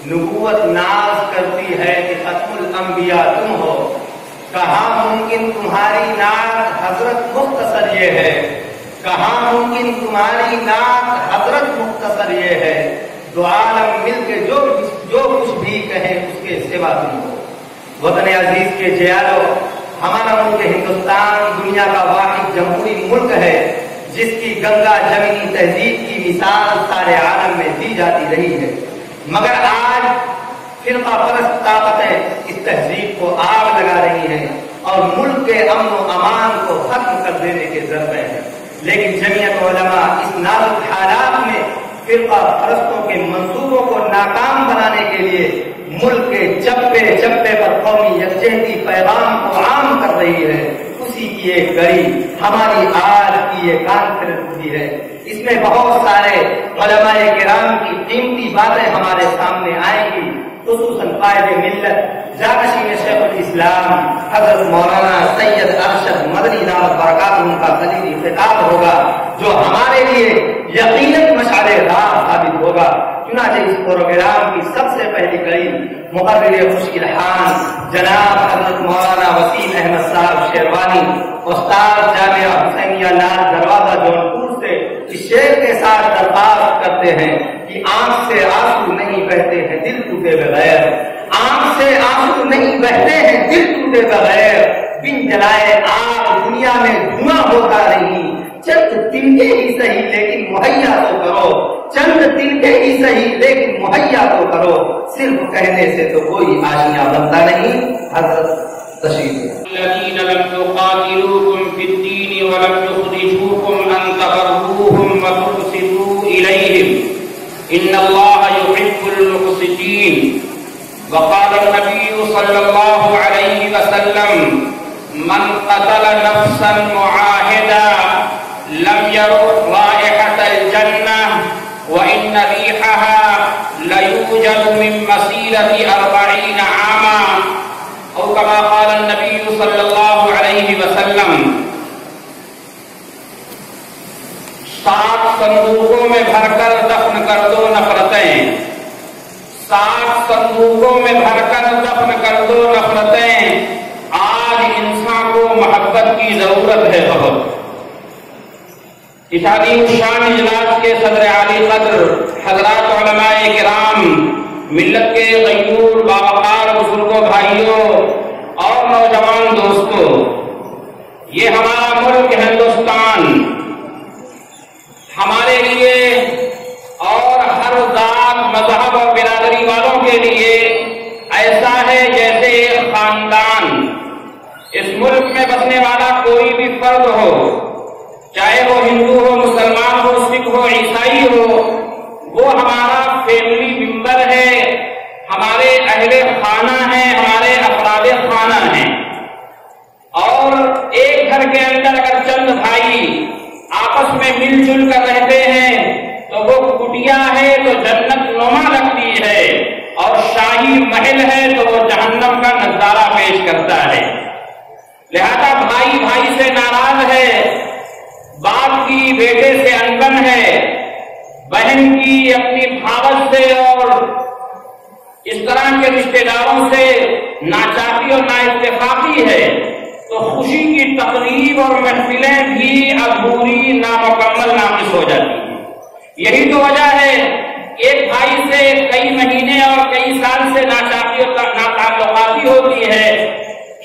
نبوت ناز کرتی ہے کہ ختم الانبیاء تم ہو، کہاں ممکن تمہاری نعت حضرت مختصر یہ ہے، کہاں ممکن تمہاری نعت حضرت مختصر یہ ہے، دو عالم مل کے جو کچھ بھی کہیں اس کے سوا تم ہو۔ وطن عزیز کے جیالو، ہمارا ملک ہندوستان دنیا کا واحد جمہوری ملک ہے جس کی گنگا جمنی تہذیب کی مثال سارے عالم میں دی جاتی رہی ہے، مگر آج فرقہ پرست طاقتیں اس تہذیب کو آگ لگا رہی ہیں اور ملک کے امن و امان کو ختم کر دینے کے ذرے ہیں۔ لیکن جمعیت علماء اس نازک حالات میں فرقہ پرستوں کے منصوبوں کو ناکام بنانے کے لیے ملک کے چپے چپے پر قومی یکجہتی پیغام کو عام کر رہی ہے۔ اسی کی ایک کڑی ہماری آج کی یہ کانفرنس بھی ہے۔ اس میں بہت سارے علماء کرام کی قیمتی باتیں ہمارے سامنے آئیں گی، خصوصاً قائد ملت جانشین شیخ الاسلام حضرت مولانا سید ارشد مدنی دامت برکاتہ کا قدیری خطاب ہوگا جو ہمارے لیے یقیناً مشعل راہ ثابت ہوگا۔ چنانچہ اس پروگرام کی سب سے پہلی کڑی مقرر خوش الحان جناب حضرت مولانا وسیم احمد صاحب شیروانی، استاد جامعہ حسینیہ لال دروازہ جونپور سے اس شعر کے ساتھ درخواست کرتے ہیں کہ آنکھ سے آنسو نہیں بہتے ہیں دل ٹوٹے بغیر، آنکھ سے آنسو نہیں بہتے ہیں دل ٹوٹے بغیر، بن جلائے آگ دنیا میں دھواں ہوتا نہیں، چند تنکے ہی صحیح لیکن مہیا تو کرو، چند تنکے ہی صحیح لیکن مہیا تو کرو، صرف کہنے سے تو کوئی آشیاں بنتا نہیں۔ حضرت تشریف۔ الذين لم يقاتلوكم في الدين ولم يخرجوكم أن تبروهم وتقسطوا إليهم إن الله يحب المقسطين. وقال النبي صلى الله عليه وسلم من قتل نفسا معاهدا لم يرح رائحة الجنة وإن ريحها ليوجد من مسيرة 40 عاما او كما قال النبي صلى الله عليه وسلم. 60 صندوقوں میں بھر کر دفن کر دو نفرتیں، 60 صندوقوں میں بھر کر دفن کر دو نفرتیں، آج انسان کو محبت کی ضرورت ہے بہت۔ اس عظیم الشان اجلاس کے صدر عالی قدر حضرات علماء کرام، ملت کے غیور باوقار بزرگوں بھائیوں اور نوجوان دوستوں، یہ ہمارا ملک ہندوستان ہمارے لیے اور ہر ذات مذہب اور برادری والوں کے لیے ایسا ہے جیسے ایک خاندان۔ اس ملک میں بسنے والا کوئی بھی فرد ہو، چاہے وہ ہندو ہو، مسلمان ہو، سکھ ہو، عیسائی ہو، وہ ہمارا فیملی ممبر ہے، ہمارے اہل خانہ ہیں، ہمارے افراد خانہ ہیں۔ اور ایک گھر کے اندر اگر چند بھائی آپس میں مل جل کر رہتے ہیں تو وہ کٹیا ہے تو جنت نما لگتی ہے، اور شاہی محل ہے تو وہ جہنم کا نظارہ پیش کرتا ہے۔ لہذا بھائی بھائی سے ناراض ہے، باپ کی بیٹے سے انبن ہے، بہن کی اپنی بھاوت سے اور اس طرح کے رشتہ داروں سے ناچاقی اور نااتفاقی ہے، تو خوشی کی تقریب اور محفلیں بھی ادھوری، نامکمل، ناقص ہو جاتی ہیں۔ یہی تو وجہ ہے ایک بھائی سے کئی مہینے اور کئی سال سے ناچاقی اور ناتعلقاتی ہوتی ہے،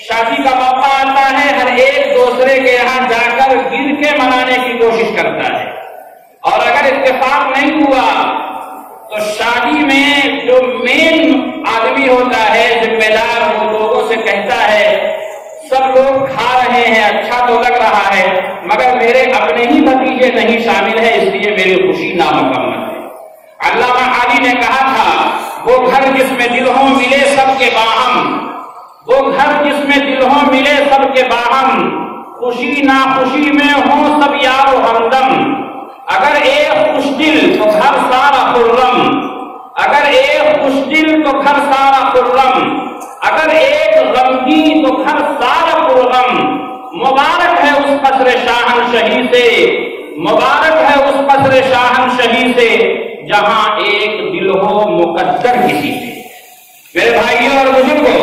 شادی کا موقع آتا ہے، ہر ایک دوسرے کے یہاں جا کر گر کے منانے کی کوشش کرتا ہے، اور اگر اتفاق نہیں ہوا تو شادی میں جو مین آدمی ہوتا ہے، ذمہ دار، وہ لوگوں سے کہتا ہے سب لوگ کھا رہے ہیں، اچھا تو لگ رہا ہے، مگر میرے اپنے ہی بھتیجے نہیں شامل ہیں، اس لیے میری خوشی نامکمل ہے۔ علامہ حالی نے کہا تھا وہ گھر جس میں دل ہوں ملے سب کے باہم، وہ گھر جس میں دل ہوں ملے سب کے باہم، خوشی ناخوشی میں ہوں سب یار و ہمدم، اگر ایک خوش دل تو گھر سارا خرم، اگر ایک خوش دل تو گھر سارا خرم، اگر ایک غمگین تو گھر سارا پرغم، مبارک ہے اس قصر شاہنشہی سے، مبارک ہے اس قصر شاہنشہی سے جہاں ایک دل ہو مقدر کسی سے۔ میرے بھائیوں اور بزرگوں،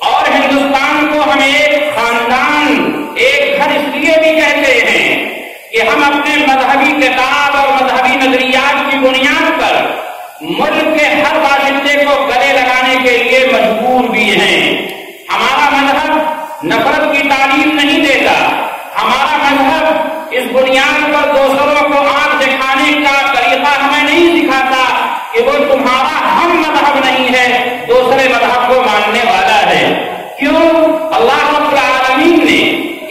اور ہندوستان کو ہم ایک خاندان، ایک گھر اس لیے بھی کہتے ہیں کہ ہم اپنے مذہبی کتاب اور مذہبی نظریات کی بنیاد پر ملک کے ہر باشندے کو گلے لگانے کے لیے مجبور بھی ہیں۔ ہمارا مذہب نفرت کی تعلیم نہیں دیتا، ہمارا مذہب اس بنیاد پر دوسروں کو آنکھ دکھانے کا طریقہ ہمیں نہیں سکھاتا کہ وہ تمہارا ہم مذہب نہیں ہے، دوسرے مذہب کو ماننے والا ہے۔ کیوں؟ اللہ رب العالمین نے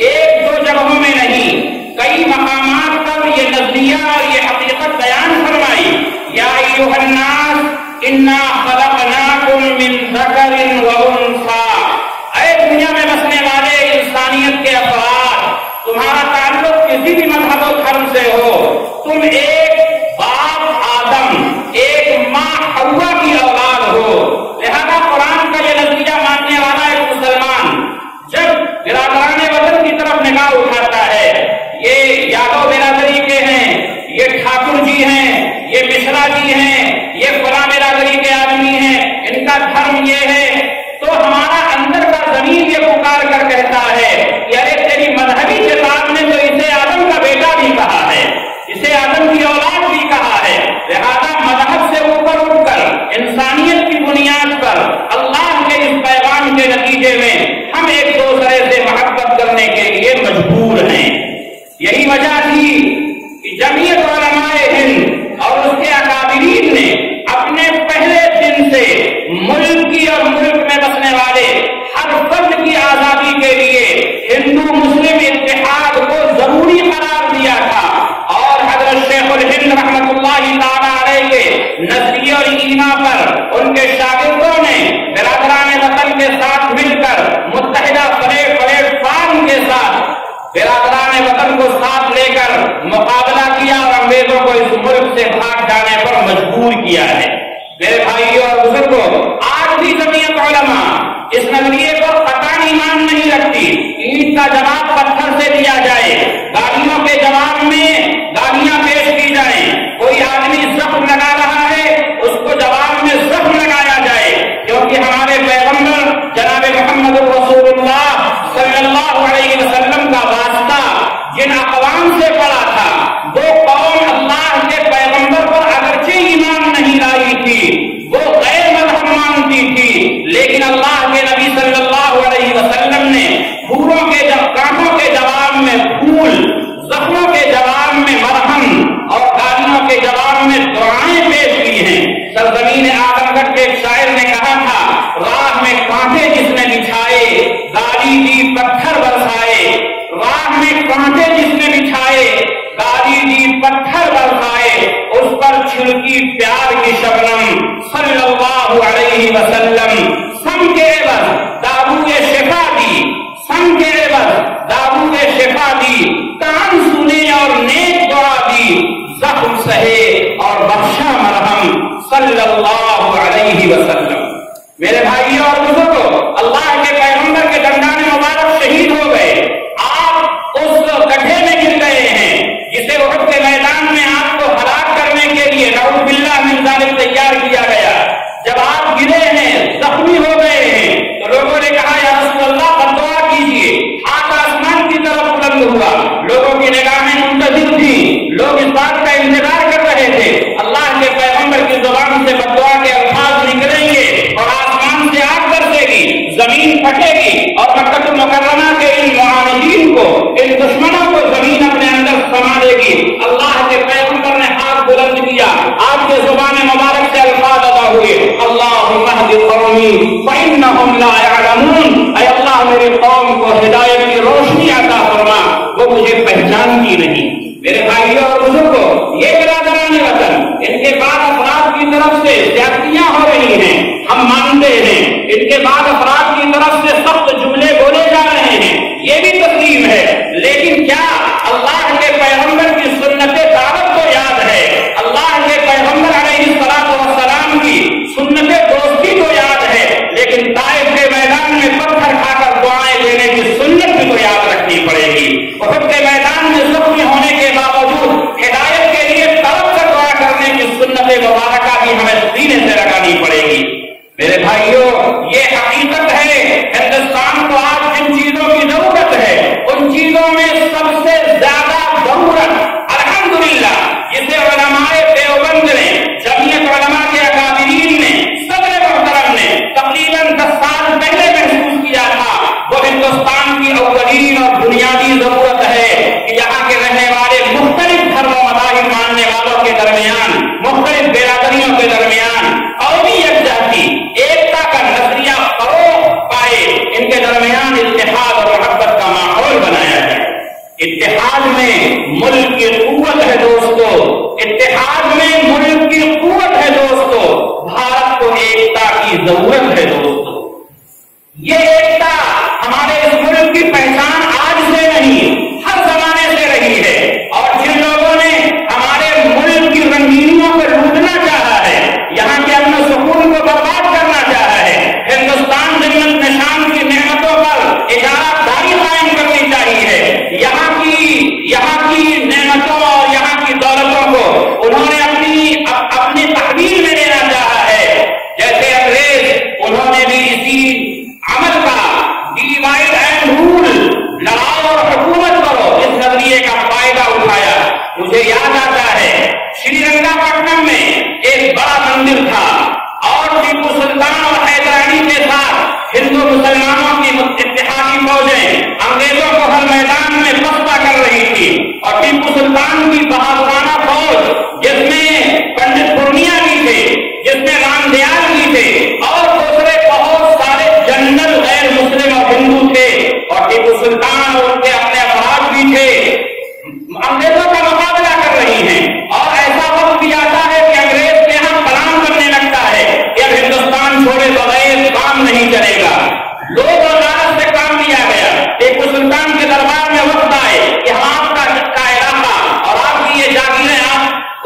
ایک دو جگہوں میں نہیں، کئی مقامات پر یہ نظریہ اور یہ حقیقت بیان فرمائی۔ یا ایھا الناس انا خلقناکم من ذکر و انثی، اے دنیا میں بسنے والے انسانیت کے افراد، تمہارا تعلق کسی بھی مذہب و دھرم سے ہو، تم ایک باپ آدم، ایک ماں حوا کی اولاد ہو۔ لہذا قرآن کا یہ نتیجہ ماننے والا ایک مسلمان جب برادران وطن کی طرف نگاہ اٹھاتا ہے، یہ یادو برادری کے ہیں، یہ ٹھاکر جی ہیں، یہ مشرا جی ہیں، یہ فلاں برادری کے آدمی ہیں، ان کا دھرم یہ ہے، تو ہمارا اندر کا ضمیر یہ پکار کر کہتا ہے کہ ارے تیری مذہبی کتاب نے تو اسے آدم کا بیٹا بھی کہا ہے، اسے آدم کی اولاد بھی کہا ہے۔ لہذا مذہب سے اوپر اٹھ کر انسانیت کی بنیاد پر اللہ کے اس پیغام کے نتیجے میں ہم ایک دوسرے سے محبت کرنے کے لیے مجبور ہیں۔ یہی وجہ تھی کہ جمعیت علماء ہند اور اس کے اکابرین نے اپنے پہلے دن سے ملک کی اور ملک میں بسنے والے ہر فرد کی آزادی کے لیے ہندو مسلم اتحاد کو ضروری قرار دیا تھا، اور حضرت شیخ الہند رحمۃ اللہ تعالی علیہ کے نظریے اور ایما پر ان کے شاگردوں نے برادران وطن کے ساتھ مل کر متحدہ پلیٹ فارم کے ساتھ برادران وطن کو ساتھ لے کر مقابلہ کیا اور انگریزوں کو اس ملک سے بھاگ جانے پر مجبور کیا ہے۔ میرے بھائیوں اور بزرگوں، آج بھی جمعیت علماء اس نظریے پر قطعاً ایمان نہیں رکھتی۔ اینٹ کا جواب پتھر سے دیا جائے، گالیوں کے جواب میں گالیاں پیش کی جائیں، کوئی آدمی زخم لگا رہا ہے اس کو جواب میں زخم لگایا جائے، کیونکہ ہمارے پیغمبر جناب محمد رسول اللہ صلی اللہ علیہ وسلم کا واسطہ جن اقوام سے پڑا تھا، وہ قوم اللہ کے پیغمبر پر اگرچہ ایمان نہیں لائی تھی، وہ غیر مذہب مانتی تھی، لیکن اللہ کے نبی صلی اللہ علیہ وسلم نے پھولوں کے کانٹوں کے جواب میں پھول، زخموں کے جواب میں مرہم اور گالیوں کے جواب میں دعائیں پیش کی ہیں۔ سرزمین آدم گڑھ کے ایک شاعر نے کہا تھا، راہ میں کانٹے جس نے بچھائے گالی دی پتھر برسائے، راہ میں کانٹے جس نے بچھائے گالی دی پتھر برسائے، اس پر چھڑکی پیار کی شبنم صلی اللہ علیہ وسلم، سم کے عوض دارو شفا دی، سم کے عوض دارو شفا دی، کان سنے اور نیک دعا دی، زخم سہے اور بخشا مرہم صلی اللہ علیہ وسلم۔ میرے بھائیوں اور بزرگوں، اللہ کے پیغمبر کے دندان مبارک شہید ہو گئے، آپ اس گڈھے میں گر گئے ہیں جسے احد کے میدان میں آپ کو ہلاک کرنے کے لیے نعوذ باللہ من ذالک تیار کیا گیا۔ جب آپ گرے ہیں، زخمی ہو گئے ہیں، تو لوگوں نے کہا یا رسول اللہ بد دعا کیجیے، ہاتھ آسمان کی طرف بلند ہوا، لوگوں کی نگاہیں منتظر تھیں، لوگ اس بات کا انتظار کر رہے تھے اللہ کے پیغمبر کی زبان سے بد دعا کے الفاظ نکلیں گے اور آسمان سے آگ برسے گی، زمین پھٹے گی اور مکہ المکرمہ کے ان معاندین کو، ان دشمنوں کو زمین اپنے اندر سما دے گی۔ اللہ کے پیغمبر نے ہاتھ بلند کیا، آپ کے زبان مبارک سے الفاظ ادا ہوئے، اللہم اہد قومی فإنہم لا یعلمون، اے اللہ میری قوم کو ہدایت کی روشنی عطا فرما، وہ مجھے پہچانتی نہیں۔ میرے بھائیوں اور بزرگوں، یہ برادران وطن، ان کے بعد افراد کی طرف سے زیادتیاں ہو رہی ہیں، ہم مانتے ہیں، ان کے بعد افراد کی طرف سے سخت جملے بولے جا رہے ہیں، یہ بھی تسلیم ہے، لیکن کیا اللہ کے پیغمبر کی سنت دعوت کو یاد ہے؟ اللہ کے پیغمبر علیہ السلام کی سنت دوستی کو یاد ہے، لیکن طائف کے میدان میں پتھر کھا کر دعائیں دینے کی سنت بھی تو یاد رکھنی پڑے گی۔ احد کے میدان میں زخمی ہونے کے باوجود ہدایت کے لیے تڑپ کر دعا کرنے کی سنت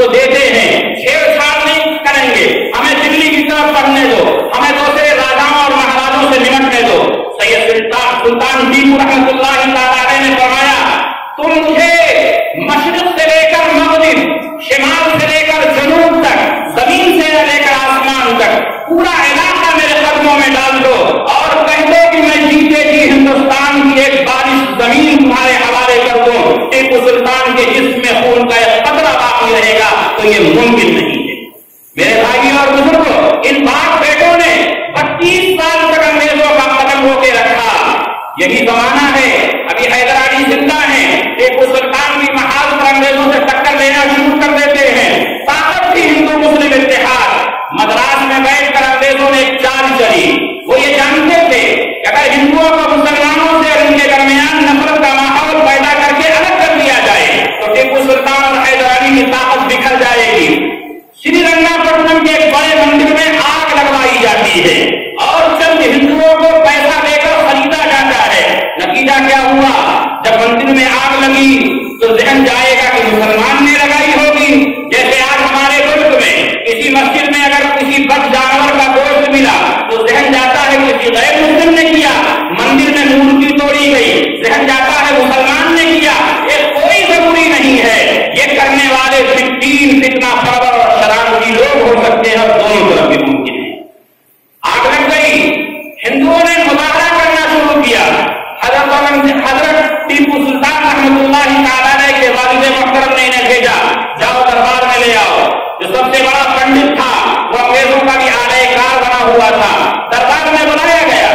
تو دیتے ہیں، چھیڑ-چھاڑ نہیں کریں گے، ہمیں دلی کی طرف پڑھنے دو، ہمیں دوسرے راجاؤں اور مہاراجوں سے نمٹنے دو۔ سید سلطان ٹیپو رحمۃ اللہ تعالی علیہ نے فرمایا تم مجھے مشرق سے لے کر مغرب، شمال سے لے کر جنوب تک، زمین سے لے کر آسمان تک پورا علاقہ میرے قدموں میں ڈال دو اور کہہ دو کہ میں جیتے جی ہندوستان کی ایک بارش زمین تمہارے حوالے کر دوں، ٹیپو سلطان کے جسم میں خون کا ایک قطرہ باقی رہے گا، تو یہ ممکن نہیں ہے۔ میرے بھائیوں اور بزرگوں، ان باپ بیٹوں نے 32 سال تک انگریزوں کا قتل ہو کے رکھا۔ یہی زمانہ ہے، ابھی حیدر علی زندہ ہیں، ٹیپو سلطان بھی محاذ پر انگریزوں سے ٹکر لینا شروع کر دیتے ہیں۔ طاقت تھی ہندو مسلم اتحاد۔ مدراس میں بیٹھ کر انگریزوں نے ایک چال چلی، وہ یہ جانتے تھے کہ اگر ہندوؤں کو مسلمانوں سے اور ان کے درمیان نفرت کا ماحول پیدا کر کے الگ کر دیا جائے تو ٹیپو سلطان اور حیدر علی کی طاقت بکھر جائے گی۔ شری رنگا پٹنم کے ایک بڑے مندر میں آگ لگوائی جاتی ہے اور چند ہندوؤں کو پیسہ دے کر خریدا جاتا ہے۔ نتیجہ کیا ہوا؟ جب مندر میں آگ لگی تو ذہن جائے گا کہ مسلمان نے لگائی ہوگی، جیسے آج ہمارے ملک میں کسی مسجد میں اگر کسی بد جانور کا گوشت ملا تو ذہن جاتا ہے کسی غیر مسلم نے کیا، مندر میں مورتی توڑی گئی، ذہن جاتا ہے مسلمان نے کیا۔ یہ کوئی ضروری نہیں ہے، یہ کرنے والے فتنہ پرور اور شرارتی لوگ ہو سکتے ہیں اور دونوں طرف بھی ممکن ہے۔ آگ لگ گئی، ہندوؤں نے مظاہرہ کرنا شروع کیا۔ حضرت ٹیپو سلطان رحمۃ اللہ تعالی کے والد محترم نے انہیں بھیجا، جاؤ دربار میں لے آؤ۔ جو سب سے بڑا پنڈت تھا وہ انگریزوں کا بھی آلائے کار بنا ہوا تھا، دربار میں بلایا گیا،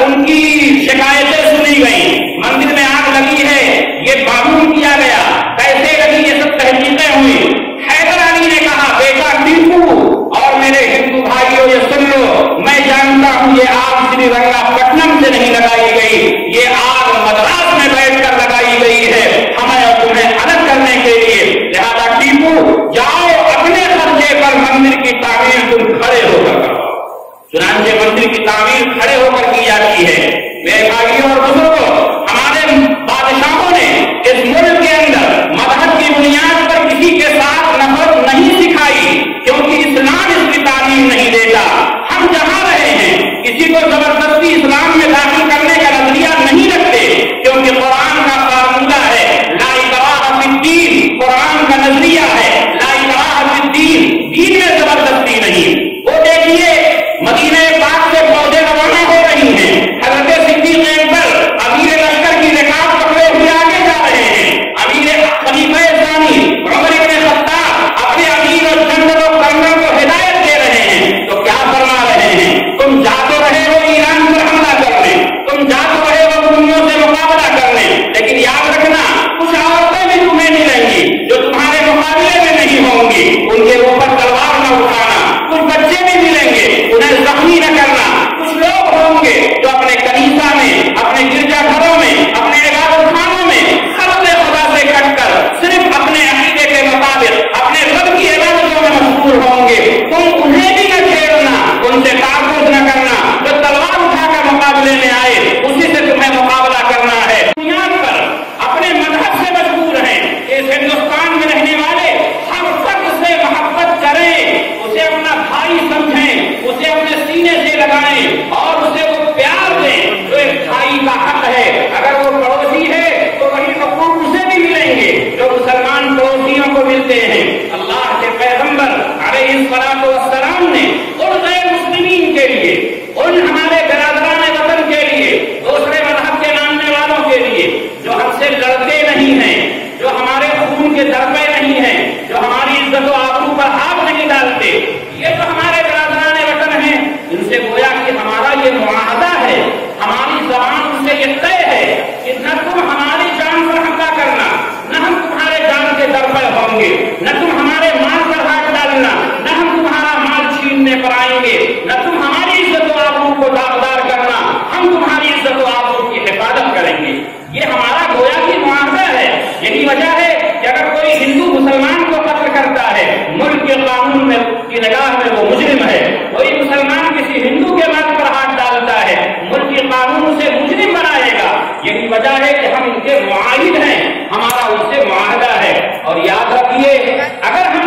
ان کی شکایتیں سنی گئیں۔ مندر میں آگ لگی ہے یہ معلوم کیا گیا، کیسے لگی یہ سب تحقیقیں ہوئی۔ حیدر علی نے کہا بیٹا ٹیپو اور میرے ہندو بھائیوں یہ سن لو، میں جانتا ہوں یہ آگ شری رنگا پٹنم سے نہیں لگائی گئی، یہ آگ مدراس میں بیٹھ کر لگائی گئی ہے ہمیں اور تمہیں الگ کرنے کے لیے، لہذا ٹیپو جاؤ اپنے خرچے پر مندر کی تعمیر تم کھڑے ہو کر کرو۔ چنانچہ مندر کی تعمیر کھڑے ہو کر کی جاتی ہے۔ میرے بھائیوں اور بزرگوں، ہمارے بادشاہوں نے اس ملک کے اندر مذہب کی بنیاد پر کسی کے ساتھ نفرت نہیں سکھائی، کیونکہ اسلام اس کی تعلیم نہیں دیتا۔ ہم جہاں رہے ہیں کسی کو زبردستی اسلام میں داخل کرنے کا نظریہ نہیں رکھتے، کیونکہ قرآن کا فارمولہ ہے لا اکراہ فی الدین، قرآن کا نظریہ ہے لا اکراہ فی الدین، دین میں زبردستی نہیں۔ وہ دیکھیے مدینہ پاک سے فوجیں روانہ ہو رہی ہیں، حضرت صدیق اکبر امیر لشکر کی رکاب پکڑے ہوئے آگے جا رہے ہیں، امیر خلیفہ ثانی عمر بن خطاب اپنے امیر اور جنرل اور کرنل کو ہدایت دے رہے ہیں، تو کیا فرما رہے ہیں؟ تم جا تو رہے ہو ایران پر حملہ کرنے، تم جا تو رہے ہو دنیا سے مقابلہ کرنے، لیکن یاد رکھنا کچھ عورتیں بھی تمہیں ملیں گی جو تمہارے مقابلے میں نہیں ہوں گی، ان کے اوپر تلوار نہ اٹھانا، کچھ بچے بھی ملیں گے انہیں زخمی نہ کرنا، کچھ لوگ ہوں گے جو اپنے کنیسا میں، اپنے گرجا گھروں میں، اپنے عبادت خانوں میں خلق خدا سے کٹ کر صرف اپنے عقیدے کے مطابق اپنے رب کی عبادتوں میں مشغول ہوں گے، تم انہیں بھی نہ چھیڑنا، ان سے تعارف نہ کرنا، جو تلوار اٹھا کر مقابلے میں آئے اسی سے تمہیں مقابلہ کرنا ہے۔ بنیاد پر اپنے مذہب سے مشغول ہیں، اس ہندوستان میں رہنے والے ہم فرد سے محبت کریں، اسے اپنا بھائی سمجھیں، اسے اپنے سینے سے لگائیں اور اسے وہ پیار دیں جو ایک بھائی کا حق ہے۔ اگر وہ پڑوسی ہے تو وہی حقوق اسے بھی ملیں گے جو مسلمان پڑوسیوں کو ملتے ہیں۔ اللہ کے پیغمبر علیہ الصلوۃ والسلام نے ان غیر مسلمین کے لیے، ان ہمارے برادران وطن کے لیے، دوسرے مذہب کے ماننے والوں کے لیے جو ہم سے لڑتے نہیں ہیں، جو ہمارے خون کے درپے نہیں ہیں، جو ہماری عزت و آبرو پر ہاتھ نہیں ڈالتے، یہ تو ہمارے برادران وطن ہیں، ان سے گویا کہ ہمارا یہ معاہدہ ہے، ہماری زبان ان سے یہ طے ہے کہ نہ تم ہماری جان پر حملہ کرنا، نہ ہم تمہارے جان کے درپے ہوں گے، نہ تم ہمارے مال پر ہاتھ ڈالنا، نہ ہم تمہارا مال چھیننے پر آئیں گے، نہ تم ہماری عزت و آبرو کو داغدار کرنا، ہم تمہاری عزت و آبرو کی حفاظت کریں گے۔ یہ ہمارا گویا کی معاہدہ ہے۔ یہی وجہ ہے کہ اگر کوئی ہندو مسلمان کو قتل کرتا ہے، ملک کے قانون میں کی نگاہ میں وہ مجرم ہے۔ کوئی مسلمان کسی ہندو کے مال پر ہاتھ ڈالتا ہے، ملک کے قانون اسے مجرم بنائے گا۔ یہی وجہ ہے کہ ہم ان کے معاہد ہیں، ہمارا ان سے معاہدہ ہے۔ اور یاد رکھیے اگر ہم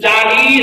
40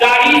40